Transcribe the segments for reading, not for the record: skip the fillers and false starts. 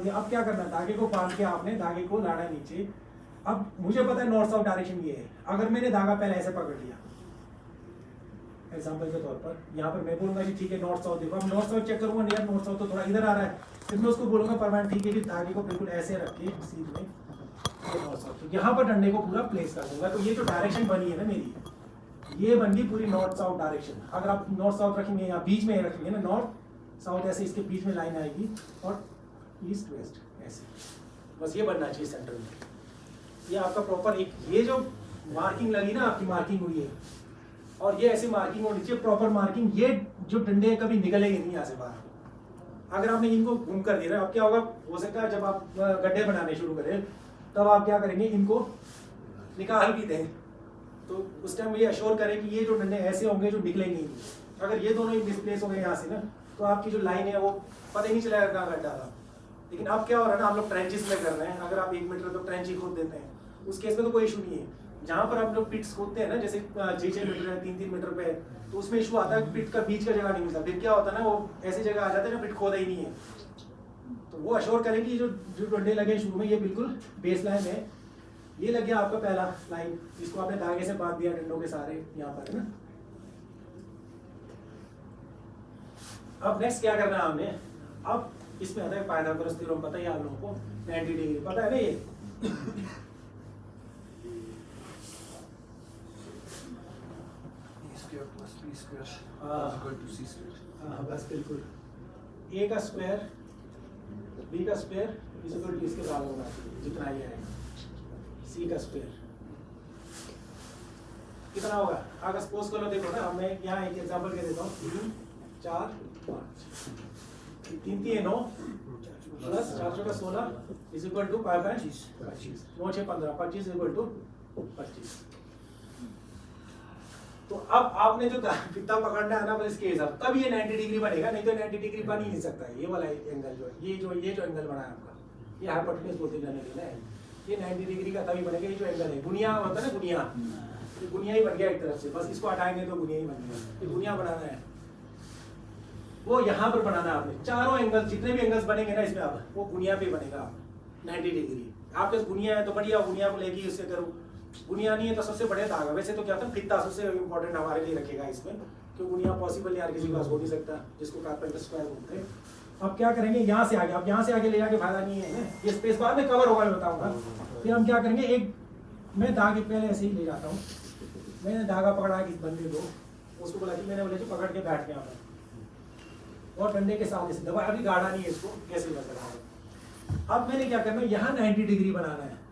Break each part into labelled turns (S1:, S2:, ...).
S1: दिया। अब क्या करना है, धागे को बांध के आपने धागे को लाना है नीचे। अब मुझे पता है नॉर्थ साउथ डायरेक्शन ये है, अगर मैंने धागा पहले ऐसे पकड़ लिया एग्जांपल के तौर पर, यहाँ पर मैं बोलूंगा कि ठीक है नॉर्थ साउथ देखो, अब नॉर्थ साउथ चेक करूंगा, नहीं नॉर्थ साउथ तो थोड़ा इधर आ रहा है, फिर मैं उसको बोलूंगा परमानेंट ठीक है कि धागे को बिल्कुल ऐसे रख के सीध में नॉर्थ साउथ, तो यहाँ पर डंडे को पूरा प्लेस कर दूंगा। तो ये जो डायरेक्शन बनी है ना मेरी, ये बन गई पूरी नॉर्थ साउथ डायरेक्शन। अगर आप नॉर्थ साउथ रखेंगे यहाँ बीच में रखेंगे ना, नॉर्थ साउथ ऐसे इसके बीच में लाइन आएगी और ईस्ट वेस्ट ऐसे, बस ये बनना चाहिए सेंटर में। ये आपका प्रॉपर एक ये जो मार्किंग लगी ना आपकी मार्किंग हुई है, और ये ऐसी मार्किंग होनी चाहिए प्रॉपर मार्किंग। ये जो डंडे कभी निकलेंगे नहीं यहाँ से बाहर। अगर आपने इनको घूम कर दिया, अब क्या होगा, हो सकता है जब आप गड्ढे बनाने शुरू करें तब आप क्या करेंगे, इनको निकाल भी दें, तो उस टाइम ये अश्योर करें कि ये जो डंडे ऐसे होंगे जो निकलेंगे ही नहीं। अगर ये दोनों ही डिस्प्लेस हो गए यहाँ से ना, तो आपकी जो लाइन है वो पता ही नहीं चलेगा कहाँ गड्ढा था। लेकिन अब क्या हो रहा है ना, हम लोग ट्रेंचेस में कर रहे हैं, अगर आप 1 मीटर तो ट्रेंच ही खोद देते हैं, उस केस में तो कोई इशू नहीं है। जहाँ पर आप लोग पिट्स खोदते हैं ना, जैसे 6-6 मीटर है, 3-3 मीटर पे, तो उसमें इशू आता है पिट का बीच का जगह नहीं मिलता, फिर क्या होता है ना, वो ऐसी जगह आ जाता है ना पिट खोदा ही नहीं है। तो वो अश्योर करें कि जो डंडे लगे शुरू में ये बिल्कुल बेस लाइन है। ये लग गया आपका पहला लाइन, इसको आपने धागे से बांध दिया डंडों के सारे यहाँ पर है ना। अब नेक्स्ट क्या करना है हमने, अब इसमें आता है पाइथागोरस थ्योरम, पता है आप लोगों को 90 डिग्री पता है ना ये। बस बिल्कुल, ए का स्क्वायर बी का स्क्वायर इज इक्वल टू इसके बराबर होना चाहिए जितना ये है, सी का स्क्वायर कितना होगा। अगर सपोज करो, देखो ना मैं यहाँ एक एग्जांपल दे देता हूँ, 3 4 5 3 3 9 plus 4 4 16 is equal to 5 25 9 6 15 25 is equal to 25। तो अब आपने जो फित्ता पकड़ना है ना बस इसके हिसाब, तब ये 90 डिग्री बनेगा, नहीं तो 90 डिग्री बन ही नहीं सकता है। ये वाला एंगल जो है, ये जो एंगल बना है आपका, ये हाइपोटेन्यूज बोलते हैं, ये 90 डिग्री का तभी बनेगा। ये जो एंगल है गुनिया होता है ना, गुनिया, ये गुनिया ही बन गया एक तरफ से, बस इसको हटाएंगे तो गुनिया ही बन गया। ये गुनिया बनाना है, वो यहाँ पर बनाना है आपने। चारों एंगल जितने भी एंगल्स बनेंगे ना इसमें, अब वो गुनिया पे बनेगा 90 डिग्री। आपके पास गुनिया है तो बढ़िया, गुनिया को लेके उससे करो, गुनिया नहीं है तो सबसे बढ़िया धागा। वैसे तो क्या था, फित्ता सबसे इंपॉर्टेंट हमारे लिए रखेगा इसमें, क्योंकि गुनिया पॉसिबल यार किसी के पास हो नहीं सकता, जिसको कारपेंटर स्क्वायर बोलते हैं। अब क्या करेंगे, यहाँ से आगे, अब यहाँ से आगे ले जाके फायदा नहीं है, ये स्पेस बाद में कवर होगा, मैं बताऊंगा। फिर हम क्या करेंगे, एक मैं धागे पहले ऐसे ही ले जाता हूँ, मैंने धागा पकड़ा है किस बंदे को, उसको बोला कि मैंने बोले जो पकड़ के बैठ गया मैं, और डंडे के साथ इसे दबा, अभी गाढ़ा नहीं है, इसको कैसे लगा रहा। अब मैंने क्या करना है, यहाँ 90 डिग्री बनाना है,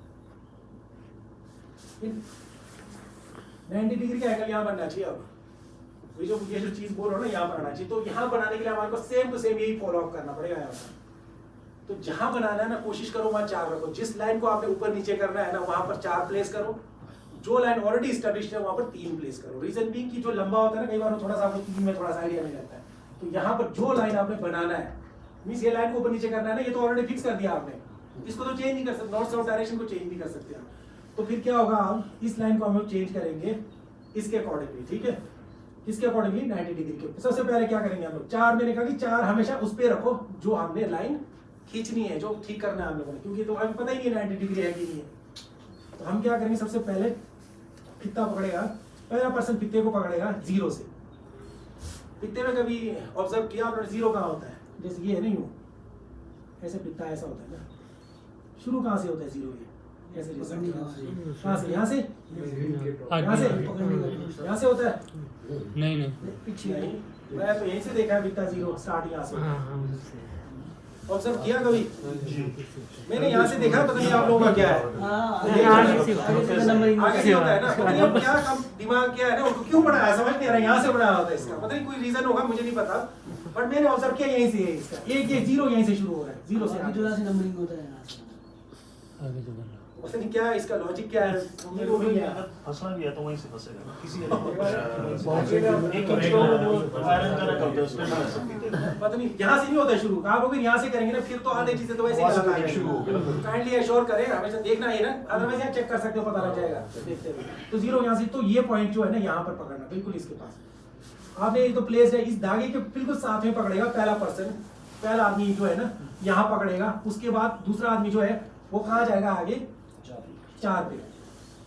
S1: 90 डिग्री का एंगल यहाँ बनना चाहिए। अब ये जो चीज बोल रहा हूँ ना, यहाँ बनाना चाहिए। तो यहाँ बनाने के लिए हमारे को सेम टू सेम यही फॉलो अप करना पड़ेगा यहाँ पर। तो जहां बनाना है ना, कोशिश करो वहां 4 रखो। जिस लाइन को आपने ऊपर नीचे करना है ना, वहां पर 4 प्लेस करो। जो लाइन ऑलरेडी स्टैब्लिश्ड है वहां पर 3 प्लेस करो। रीजन बीइंग कि जो लंबा होता है ना, कई बार थोड़ा सा आपको 3 में थोड़ा सा आइडिया नहीं रहता है। तो यहाँ पर जो लाइन आपने बनाना है, मीन्स ये लाइन को ऊपर नीचे करना है ना, ये तो ऑलरेडी फिक्स कर दिया आपने, इसको तो चेंज नहीं कर सकते, नॉर्थ साउथ डायरेक्शन को चेंज नहीं कर सकते आप। तो फिर क्या होगा, हम इस लाइन को हम लोग चेंज करेंगे इसके अकॉर्डिंगली, ठीक है, इसके अकॉर्डिंगली 90 डिग्री के। सबसे पहले क्या करेंगे हम लोग, 4 मैंने कहा कि 4 हमेशा उस पे रखो जो हमने लाइन खींचनी है, जो ठीक करना है हम लोगों ने, क्योंकि तो हमें पता ही नहीं 90 डिग्री है कि नहीं है। तो हम क्या करेंगे, सबसे पहले फित्ता पकड़ेगा, पहला पर्सन फित्ते को पकड़ेगा 0 से। फित्ते में कभी ऑब्जर्व किया आपने 0 कहाँ होता है, जैसे ये है ना, यूं ऐसे फित्ता ऐसा होता है ना, शुरू कहाँ से होता है 0, ये ऐसे जैसे कहाँ से, यहाँ से, यहाँ से होता है,
S2: नहीं
S1: पीछे नहीं, मैं तो यहीं से देखा है फित्ता 0 स्टार्ट यहाँ से। ऑब्जर्व किया कभी, मैंने यहाँ से देखा, पता नहीं आप लोगों का क्या है, आगे से होता है ना, पता नहीं अब क्या कम दिमाग क्या है ना, उनको क्यों बनाया समझ नहीं आ रहा, यहाँ से बनाया होता है इसका, पता नहीं कोई रीजन होगा, मुझे नहीं पता, बट मैंने ऑब्जर्व किया यहीं से है इसका। एक ये 0 यहीं से शुरू हो रहा है, 0 से
S3: नंबरिंग होता है
S2: आगे जो करना
S1: पता नहीं क्या है इसका लॉजिक, क्या है मेरे को भी नहीं आया।
S4: फंसना भी है तो वहीं से फंसेगा किसी
S1: पता नहीं यहाँ से नहीं होता शुरू, आप अगर यहाँ से करेंगे ना, फिर तो आधे चीजें तो वैसे ही शुरू हो गया। काइंडली एश्योर करें, हमेशा देखना है ना, अदरवाइज यहाँ चेक कर सकते हो, पता लग जाएगा देखते हुए। तो 0 यहाँ से, तो ये पॉइंट जो है ना यहाँ पर पकड़ना, बिल्कुल इसके पास आपने ये तो प्लेस है, इस धागे के बिल्कुल साथ में पकड़ेगा पहला पर्सन, पहला आदमी जो है ना यहाँ पकड़ेगा, उसके बाद दूसरा आदमी जो है वो कहाँ जाएगा आगे 4 पे।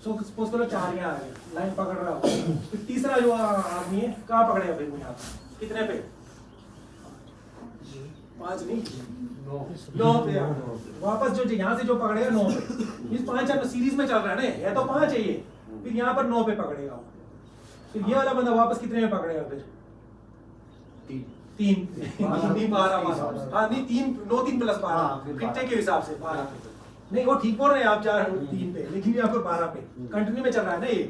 S1: सो सपोज करो 4 यहाँ आ गए, लाइन पकड़ रहा हो। फिर तीसरा जो आदमी है कहाँ पकड़ेगा फिर वो यहाँ पे, कितने पे? 5 नहीं 9 पे। वापस जो यहाँ से जो पकड़ेगा 9 पे। इस 5 सीरीज में चल रहा है ना, या तो 5 है ये, फिर यहाँ पर 9 पे पकड़ेगा वो। फिर ये वाला बंदा वापस कितने में पकड़ेगा फिर? 3 नहीं 12 हाँ नहीं 3 9 3 प्लस 12 फिफ्टे के हिसाब से 12 पे। नहीं वो ठीक बोल रहे हैं आप 4 3 पे, लेकिन यहाँ पर 12 पे कंटिन्यू में चल रहा है ना ये।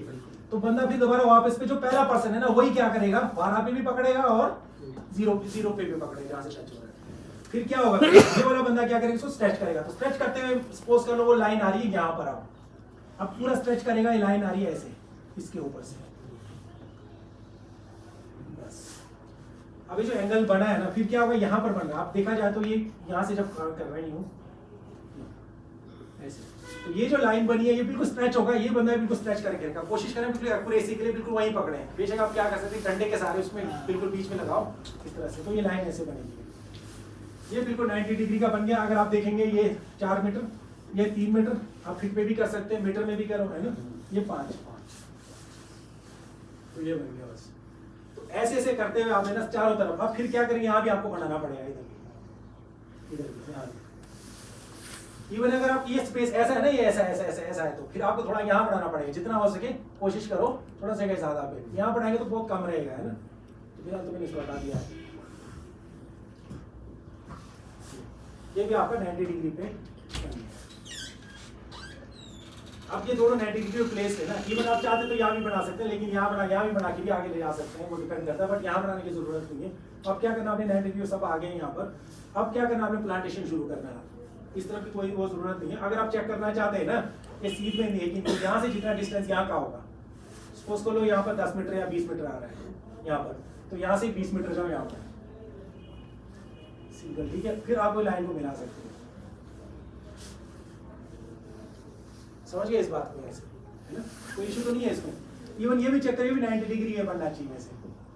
S1: तो बंदा फिर दोबारा वापस पे जो पहला पर्सन है ना वही क्या करेगा, 12 पे भी पकड़ेगा और 0 पे भी पकड़ेगा जहाँ से टच हो रहा है। फिर क्या होगा, ये वाला बंदा क्या करेगा, इसको स्ट्रेच करेगा। तो स्ट्रेच करते हुए सपोज कर लो वो लाइन आ रही है यहाँ पर, अब पूरा स्ट्रेच करेगा, ये लाइन आ रही है ऐसे इसके ऊपर से। बस अभी जो एंगल बना है ना, फिर क्या होगा यहाँ पर बन रहा है। आप देखा जाए तो ये यहाँ से जब कर रही हूँ ऐसे, तो ये जो लाइन बनी है ये बिल्कुल स्ट्रेच होगा। ये बंदा बिल्कुल स्ट्रेच करके रखा। कोशिश करें बिल्कुल एक्यूरेसी के लिए बिल्कुल वहीं पकड़े। बेशक आप क्या कर सकते हैं, डंडे के सहारे उसमें बिल्कुल बीच में लगाओ इस तरह से, तो ये लाइन ऐसे बनेगी। ये बिल्कुल 90 डिग्री का बन गया। अगर आप देखेंगे ये 4 मीटर, ये 3 मीटर, आप फीट में भी कर सकते हैं, मीटर में भी करो, है ना। ये 5 तो ये बन गया बस। तो ऐसे ऐसे करते हुए आप ना चारों तरफ। अब फिर क्या करेंगे, यहाँ भी आपको बनाना पड़ेगा, इधर यहाँ भी। इवन अगर आप ये स्पेस ऐसा है ना, ये ऐसा ऐसा ऐसा ऐसा है, तो फिर आपको थोड़ा यहाँ बढ़ाना पड़ेगा। जितना हो सके कोशिश करो थोड़ा जगह ज्यादा पे, यहाँ बढ़ाएंगे तो बहुत कम रहेगा, है ना। तो फिलहाल तो मैंने इसको हटा दिया। ये भी आपका 90 डिग्री पे। अब ये दोनों 90 डिग्री पे प्लेस है ना। इवन आप चाहते तो यहाँ भी बना सकते हैं, लेकिन यहाँ भी बना के भी आगे ले जा सकते हैं, वो डिपेंड करता है। बट यहाँ बनाने की जरूरत नहीं है। अब क्या करना, आपने 90 डिग्री सब आ गए यहाँ पर। अब क्या करना, आपने प्लांटेशन शुरू करना है। इस तरह की कोई वो जरूरत नहीं है। अगर आप चेक करना चाहते हैं ना ये सीध में नहीं है कि यहाँ से जितना डिस्टेंस यहाँ का होगा, सपोज कर लो यहाँ पर 10 मीटर या 20 मीटर आ रहा है यहाँ पर, तो यहाँ से 20 मीटर जाओ यहाँ पर सिंगल, ठीक है। फिर आप वो लाइन को मिला सकते हैं। समझ गए इस बात को, ऐसे है ना, कोई इशू तो नहीं है इसमें। इवन ये भी चेक करिए 90 डिग्री ये बनना चाहिए ऐसे,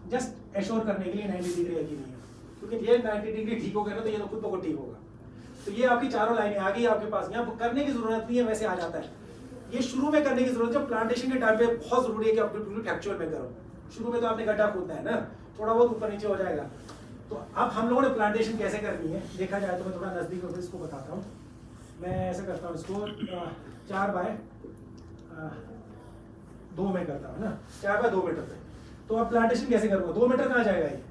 S1: जस्ट एश्योर करने के लिए 90 डिग्री है कि नहीं है। क्योंकि ये 90 डिग्री ठीक हो गया ना, तो ये तो खुद को ठीक होगा। तो ये आपकी चारों लाइनें आ गई आपके पास। यहाँ करने की जरूरत नहीं है, वैसे आ जाता है। ये शुरू में करने की जरूरत है। प्लांटेशन के टाइम पे बहुत जरूरी है कि आप बिल्कुल फैक्चुअल में करो। शुरू में तो आपने गड्ढा खोदना है ना, थोड़ा बहुत ऊपर नीचे हो जाएगा। तो अब हम लोगों ने प्लांटेशन कैसे करनी है देखा जाए तो मैं थोड़ा नजदीक में इसको बताता हूँ। मैं ऐसा करता हूँ, इसको 4 बाय 2 में करता हूँ ना, 4 बाय 2 मीटर पे। तो अब प्लांटेशन कैसे करूँगा, 2 मीटर कहाँ जाएगा ये,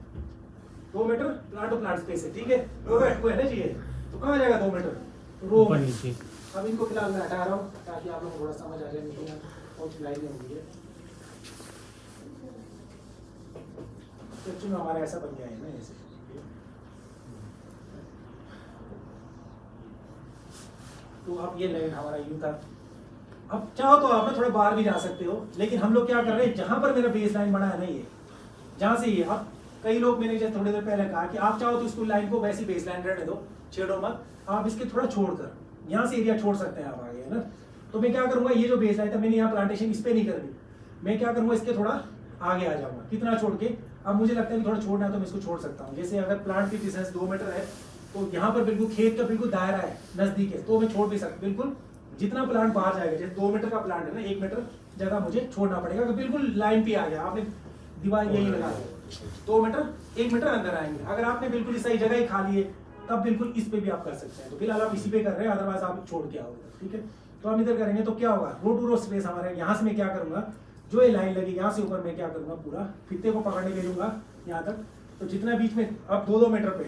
S1: 2 meter plant to plant space है, ठीक है। वो है ना चाहिए, तो कहाँ जाएगा 2 मीटर, रो में। अब इनको फिलहाल मैं हटा रहा हूँ ताकि आप लोगों को थोड़ा समझ आ जाए, नहीं बहुत लाइनें होगी है। तो हमारा ऐसा बन गया है ना ऐसे। तो अब ये लाइन हमारा यूं था। अब चाहो तो आप ना थोड़ा बाहर भी जा सकते हो, लेकिन हम लोग क्या कर रहे हैं, जहां पर मेरा बेस लाइन बना है ना, ये जहां से ये, अब कई लोग मैंने जैसे थोड़ी देर पहले कहा कि आप चाहो तो इसको लाइन को वैसी बेस लाइन रहने दो, छेड़ो मत। आप इसके थोड़ा छोड़कर यहाँ से एरिया छोड़ सकते हैं आप आगे, है ना। तो मैं क्या करूंगा, ये जो बेस लाइन था मैंने यहाँ प्लांटेशन इस पे नहीं करनी, मैं क्या करूंगा इसके थोड़ा आगे आ जाऊंगा। कितना छोड़ के, अब मुझे लगता है कि थोड़ा छोड़ना है तो मैं इसको छोड़ सकता हूँ। जैसे अगर प्लांट की डिस्टेंस 2 मीटर है, तो यहाँ पर बिल्कुल खेत का बिल्कुल दायरा है, नजदीक है, तो मैं छोड़ भी सकता बिल्कुल। जितना प्लांट बाहर जाएगा, जैसे 2 मीटर का प्लांट है ना, 1 मीटर जगह मुझे छोड़ना पड़ेगा। तो बिल्कुल लाइन पे आ गया, आपने दीवार यही लगा दी, 2 मीटर 1 मीटर अंदर आएंगे। अगर आपने बिल्कुल सही जगह ही खा ली है, तब बिल्कुल इस पे भी आप कर सकते हैं। तो फिलहाल आप इसी पे कर रहे हैं, अदरवाइज आप छोड़ के आओगे, ठीक है। तो हम इधर करेंगे तो क्या होगा, रो टू रो स्पेस हमारे। यहाँ से मैं क्या करूंगा, जो ये लाइन लगी यहाँ से ऊपर मैं क्या करूंगा, पूरा फीते को पकड़ने के लूंगा यहाँ तक। तो जितना बीच में अब 2-2 मीटर पे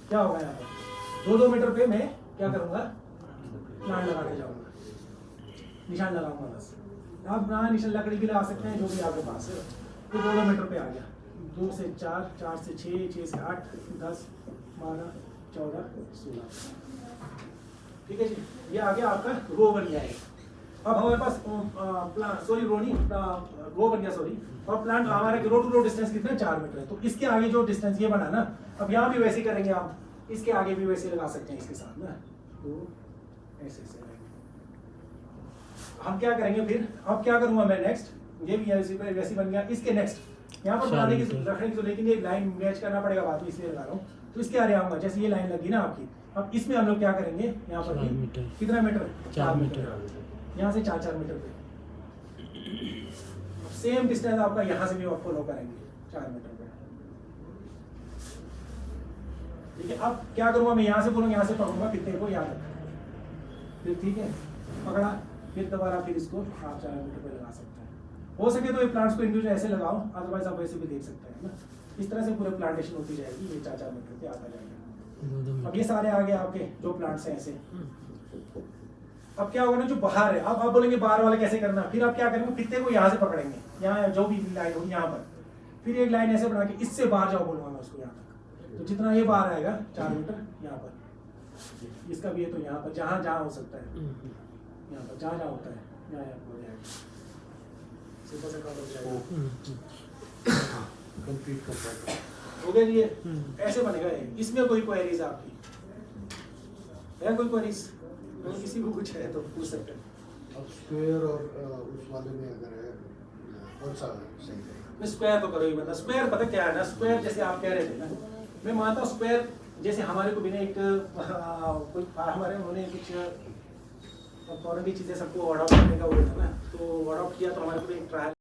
S1: क्या होगा, यहाँ पर 2-2 मीटर पे मैं क्या करूंगा, प्लांट लगाते जाऊंगा, निशान लगाऊंगा बस। आप ना निशान लकड़ी भी लगा सकते हैं, जो भी आपके पास है। तो 2-2 मीटर पे आ गया, 2 से 4, 4 से 6, 6 से 8, 10, 12, 14, 16, ठीक है जी। ये आ गया आपका रो बन गया है। अब हमारे पास रो बन गया, सॉरी। और प्लांट हमारा रो टू रो डिस्टेंस कितना है, 4 मीटर है। तो इसके आगे जो डिस्टेंस ये बना ना, अब यहाँ भी वैसे करेंगे आप, इसके आगे भी वैसे लगा सकते हैं इसके साथ ना, तो ऐसे ऐसे हम क्या करेंगे फिर। अब क्या करूंगा मैं नेक्स्ट, ये भी वैसे बन गया। इसके नेक्स्ट यहाँ पर बनाने की रखने की, लेकिन ये लाइन मैच करना पड़ेगा बाद में, इसलिए लगा रहा हूँ। तो इसके आगे आऊंगा, जैसे ये लाइन लगी ना आपकी, अब इसमें हम लोग क्या करेंगे, यहाँ पर
S2: 4
S1: भी
S2: मीटर।
S1: कितना मीटर,
S2: 4 मीटर।
S1: यहाँ से 4-4 मीटर पे सेम डिस्टेंस आपका यहाँ से भी आप फॉलो करेंगे 4 मीटर पे। ठीक है, अब क्या करूंगा मैं, यहाँ से बोलूँगा, यहाँ से पकड़ूंगा फित्ते को यहाँ तक, फिर ठीक है पकड़ा, फिर दोबारा फिर इसको आप 4 मीटर पे लगा सकते हैं। हो सके तो ये प्लांट्स को इंडिविजुअल ऐसे लगाओ, अदरवाइज आप वैसे भी देख सकते हैं ना। इस तरह से पूरे प्लांटेशन होती जाएगी, ये 4-4 मीटर पे आता जाएगा।
S2: 2
S1: अब ये सारे आ गए आपके जो प्लांट्स हैं ऐसे। अब क्या होगा ना, जो बाहर है, अब आप बोलेंगे बाहर वाला कैसे करना, फिर आप क्या करेंगे, फित्ते को यहाँ से पकड़ेंगे, यहाँ जो भी लाइन होगी यहाँ पर, फिर एक लाइन ऐसे बना के इससे बाहर जाओ बोलूंगा मैं उसको यहाँ तक, तो जितना ये बाहर आएगा 4 मीटर यहाँ पर, इसका भी है तो यहाँ पर जहाँ जहाँ हो सकता है, यहाँ पर जहाँ जहाँ होता है यहाँ यहाँ हो जाएगा, सिंपल सा काम हो जाएगा।
S3: कंप्लीट कर पाएगा।
S1: हो गया जी, ये ऐसे बनेगा ये। इसमें कोई क्वेरीज आपकी है, कोई क्वेरीज तो किसी को कुछ है तो पूछ सकते हैं।
S3: अब स्क्वायर और उस वाले में अगर है कौन सा सही है?
S1: स्क्वायर तो करो ही, मतलब स्क्वायर पता क्या है ना, स्क्वायर जैसे आप कह रहे थे ना, मैं मानता हूँ स्क्वायर जैसे हमारे को भी ना एक कोई हमारे उन्होंने कुछ फॉरेन की चीज़ें सबको अडॉप्ट करने का वो था ना, तो अडॉप्ट किया तो हमारे को एक ट्रायल